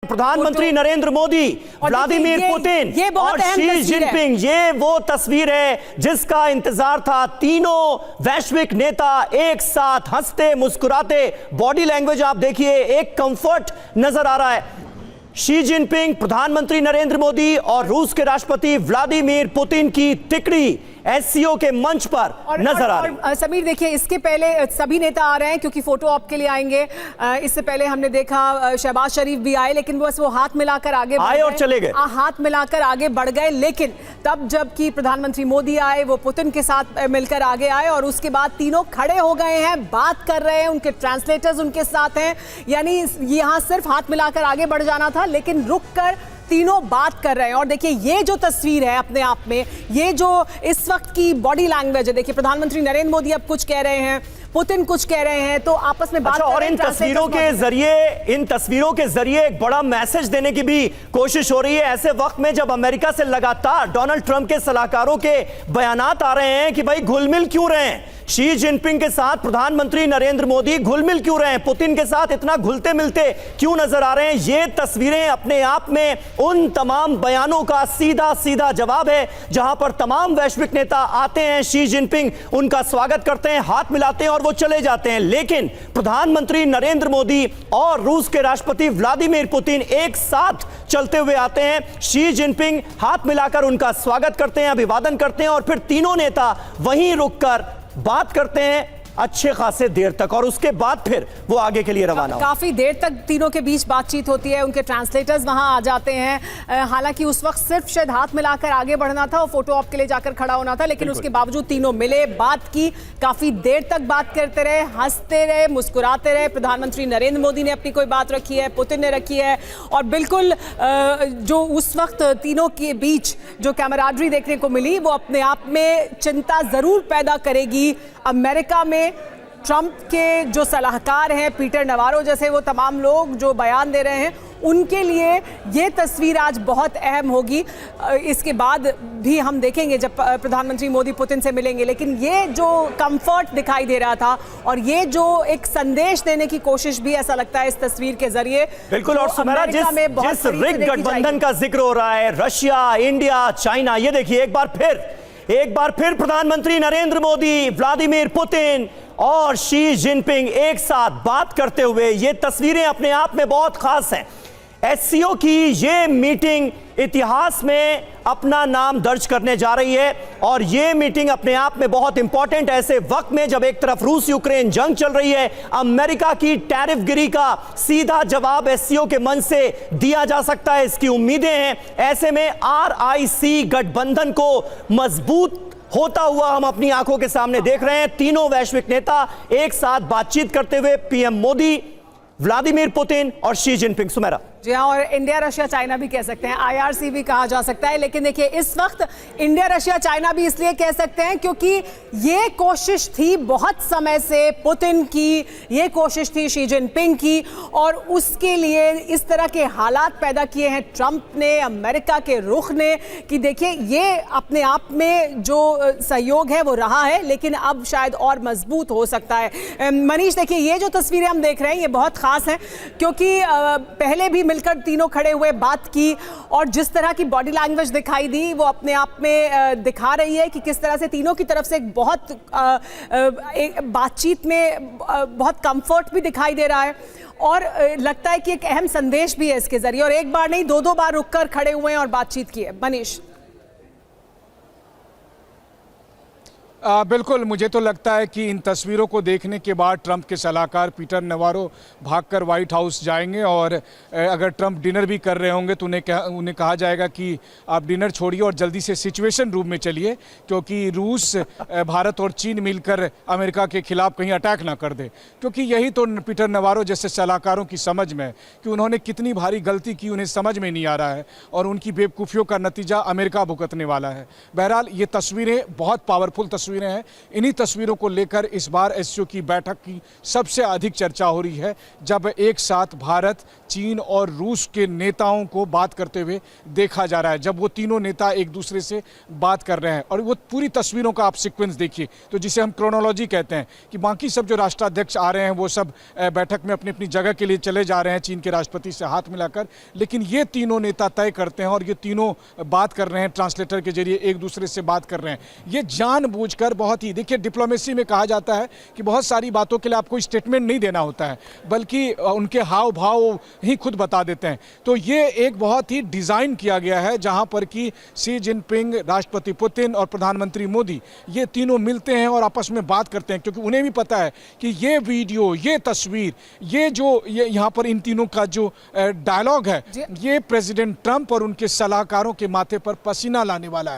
प्रधानमंत्री Narendra Modi, Vladimir Putin और Xi Jinping, ये वो तस्वीर है जिसका इंतजार था। तीनों वैश्विक नेता एक साथ हंसते मुस्कुराते, बॉडी लैंग्वेज आप देखिए, एक कंफर्ट नजर आ रहा है। शी जिनपिंग, प्रधानमंत्री नरेंद्र मोदी और रूस के राष्ट्रपति व्लादिमीर पुतिन की तिकड़ी एससीओ के मंच पर नजर आ रही है। समीर देखिए, इसके पहले सभी नेता आ रहे हैं क्योंकि फोटो ऑप के लिए आएंगे। इससे पहले हमने देखा शहबाज शरीफ भी आए, लेकिन बस वो हाथ मिलाकर आगे आए और चले गए, हाथ मिलाकर आगे बढ़ गए। लेकिन तब जबकि प्रधानमंत्री मोदी आए, वो पुतिन के साथ मिलकर आगे आए और उसके बाद तीनों खड़े हो गए हैं, बात कर रहे हैं, उनके ट्रांसलेटर्स उनके साथ हैं। यानी यहाँ सिर्फ हाथ मिलाकर आगे बढ़ जाना था, लेकिन रुक कर तीनों बात कर रहे हैं। और देखिए, ये जो तस्वीर है अपने आप में, ये जो इस वक्त की बॉडी लैंग्वेज है, देखिए प्रधानमंत्री नरेंद्र मोदी अब कुछ कह रहे हैं, पुतिन कुछ कह रहे हैं, तो आपस में बात और इन तस्वीरों के जरिए एक बड़ा मैसेज देने की भी कोशिश हो रही है, ऐसे वक्त में जब अमेरिका से लगातार डोनाल्ड ट्रंप के सलाहकारों के बयानात आ रहे हैं कि भाई घुल-मिल क्यों रहे हैं, शी जिनपिंग के साथ प्रधानमंत्री नरेंद्र मोदी घुल-मिल क्यों रहे हैं, पुतिन के साथ इतना घुलते मिलते क्यों नजर आ रहे हैं। ये तस्वीरें अपने आप में उन तमाम बयानों का सीधा सीधा जवाब है, जहां पर तमाम वैश्विक नेता आते हैं, शी जिनपिंग उनका स्वागत करते हैं, हाथ मिलाते हैं और वो चले जाते हैं। लेकिन प्रधानमंत्री नरेंद्र मोदी और रूस के राष्ट्रपति व्लादिमीर पुतिन एक साथ चलते हुए आते हैं, शी जिनपिंग हाथ मिलाकर उनका स्वागत करते हैं, अभिवादन करते हैं और फिर तीनों नेता वहीं रुककर बात करते हैं अच्छे खासे देर तक, और उसके बाद फिर वो आगे के लिए रवाना हो। काफी देर तक तीनों के बीच बातचीत होती है, उनके ट्रांसलेटर्स वहां आ जाते हैं। हालांकि उस वक्त सिर्फ शायद हाथ मिलाकर आगे बढ़ना था और फोटो ऑप के लिए जाकर खड़ा होना था, लेकिन उसके बावजूद तीनों मिले, बात की, काफी देर तक बात करते रहे, हंसते रहे, मुस्कुराते रहे। प्रधानमंत्री नरेंद्र मोदी ने अपनी कोई बात रखी है, पुतिन ने रखी है, और बिल्कुल जो उस वक्त तीनों के बीच जो कैमराडरी देखने को मिली, वो अपने आप में चिंता जरूर पैदा करेगी। अमेरिका में ट्रंप के जो सलाहकार हैं, पीटर नवारो जैसे वो तमाम लोग जो बयान दे रहे हैं, उनके लिए ये तस्वीर आज बहुत अहम होगी। इसके बाद भी हम देखेंगे जब प्रधानमंत्री मोदी पुतिन से मिलेंगे, लेकिन ये जो कंफर्ट दिखाई दे रहा था और ये जो एक संदेश देने की कोशिश भी ऐसा लगता है इस तस्वीर के जरिए। बिल्कुल, और सुमेरा जिस रिग गठबंधन का जिक्र हो रहा है, रशिया, इंडिया, चाइना, ये देखिए एक बार फिर प्रधानमंत्री नरेंद्र मोदी, व्लादिमीर पुतिन और शी जिनपिंग एक साथ बात करते हुए, ये तस्वीरें अपने आप में बहुत खास हैं। एससीओ की ये मीटिंग इतिहास में अपना नाम दर्ज करने जा रही है, और ये मीटिंग अपने आप में बहुत इंपॉर्टेंट है ऐसे वक्त में जब एक तरफ रूस यूक्रेन जंग चल रही है, अमेरिका की टैरिफ गिरी का सीधा जवाब एससीओ के मंच से दिया जा सकता है, इसकी उम्मीदें हैं। ऐसे में आरआईसी गठबंधन को मजबूत होता हुआ हम अपनी आंखों के सामने देख रहे हैं। तीनों वैश्विक नेता एक साथ बातचीत करते हुए, पीएम मोदी, व्लादिमीर पुतिन और शी जिनपिंग। सुमेरा जी हाँ, और इंडिया रशिया चाइना भी कह सकते हैं, आईआरसी भी कहा जा सकता है। लेकिन देखिए, इस वक्त इंडिया रशिया चाइना भी इसलिए कह सकते हैं क्योंकि ये कोशिश थी बहुत समय से पुतिन की, ये कोशिश थी शी जिनपिंग की, और उसके लिए इस तरह के हालात पैदा किए हैं ट्रंप ने, अमेरिका के रुख ने, कि देखिए ये अपने आप में जो सहयोग है वो रहा है, लेकिन अब शायद और मजबूत हो सकता है। मनीष देखिए, ये जो तस्वीरें हम देख रहे हैं ये बहुत खास हैं क्योंकि पहले भी मिलकर तीनों खड़े हुए बात की, और जिस तरह की बॉडी लैंग्वेज दिखाई दी वो अपने आप में दिखा रही है कि किस तरह से तीनों की तरफ से एक बहुत बातचीत में बहुत कंफर्ट भी दिखाई दे रहा है, और लगता है कि एक अहम संदेश भी है इसके जरिए। और एक बार नहीं, दो बार रुककर खड़े हुए हैं और बातचीत की है। मनीष बिल्कुल, मुझे तो लगता है कि इन तस्वीरों को देखने के बाद ट्रंप के सलाहकार पीटर नवारो भागकर व्हाइट हाउस जाएंगे, और अगर ट्रंप डिनर भी कर रहे होंगे तो उन्हें कहा जाएगा कि आप डिनर छोड़िए और जल्दी से सिचुएशन रूम में चलिए, क्योंकि रूस, भारत और चीन मिलकर अमेरिका के खिलाफ कहीं अटैक ना कर दे। क्योंकि यही तो पीटर नवारो जैसे सलाहकारों की समझ में है कि उन्होंने कितनी भारी गलती की, उन्हें समझ में नहीं आ रहा है, और उनकी बेवकूफ़ियों का नतीजा अमेरिका भुगतने वाला है। बहरहाल ये तस्वीरें बहुत पावरफुल तस्वीरें तस्वीरें हैं। इन्हीं तस्वीरों को लेकर इस बार एससीओ की बैठक की सबसे अधिक चर्चा हो रही है, जब एक साथ भारत, चीन और रूस के नेताओं को बात करते हुए देखा जा रहा है, जब वो तीनों नेता एक दूसरे से बात कर रहे हैं। और वो पूरी तस्वीरों का आप सीक्वेंस देखिए, तो जिसे हम क्रोनोलॉजी कहते हैं, कि बाकी सब जो राष्ट्राध्यक्ष आ रहे हैं वो सब बैठक में अपनी अपनी जगह के लिए चले जा रहे हैं चीन के राष्ट्रपति से हाथ मिलाकर, लेकिन ये तीनों नेता तय करते हैं और ये तीनों बात कर रहे हैं, ट्रांसलेटर के जरिए एक दूसरे से बात कर रहे हैं। ये जानबूझकर बहुत ही, देखिए डिप्लोमेसी में कहा जाता है कि बहुत सारी बातों के लिए आपको स्टेटमेंट नहीं देना होता है, बल्कि उनके हाव भाव ही खुद बता देते हैं। तो ये एक बहुत ही डिज़ाइन किया गया है, जहां पर कि शी जिनपिंग, राष्ट्रपति पुतिन और प्रधानमंत्री मोदी ये तीनों मिलते हैं और आपस में बात करते हैं, क्योंकि उन्हें भी पता है कि ये वीडियो, ये तस्वीर, ये यहाँ पर इन तीनों का जो डायलॉग है, ये प्रेसिडेंट ट्रंप और उनके सलाहकारों के माथे पर पसीना लाने वाला है।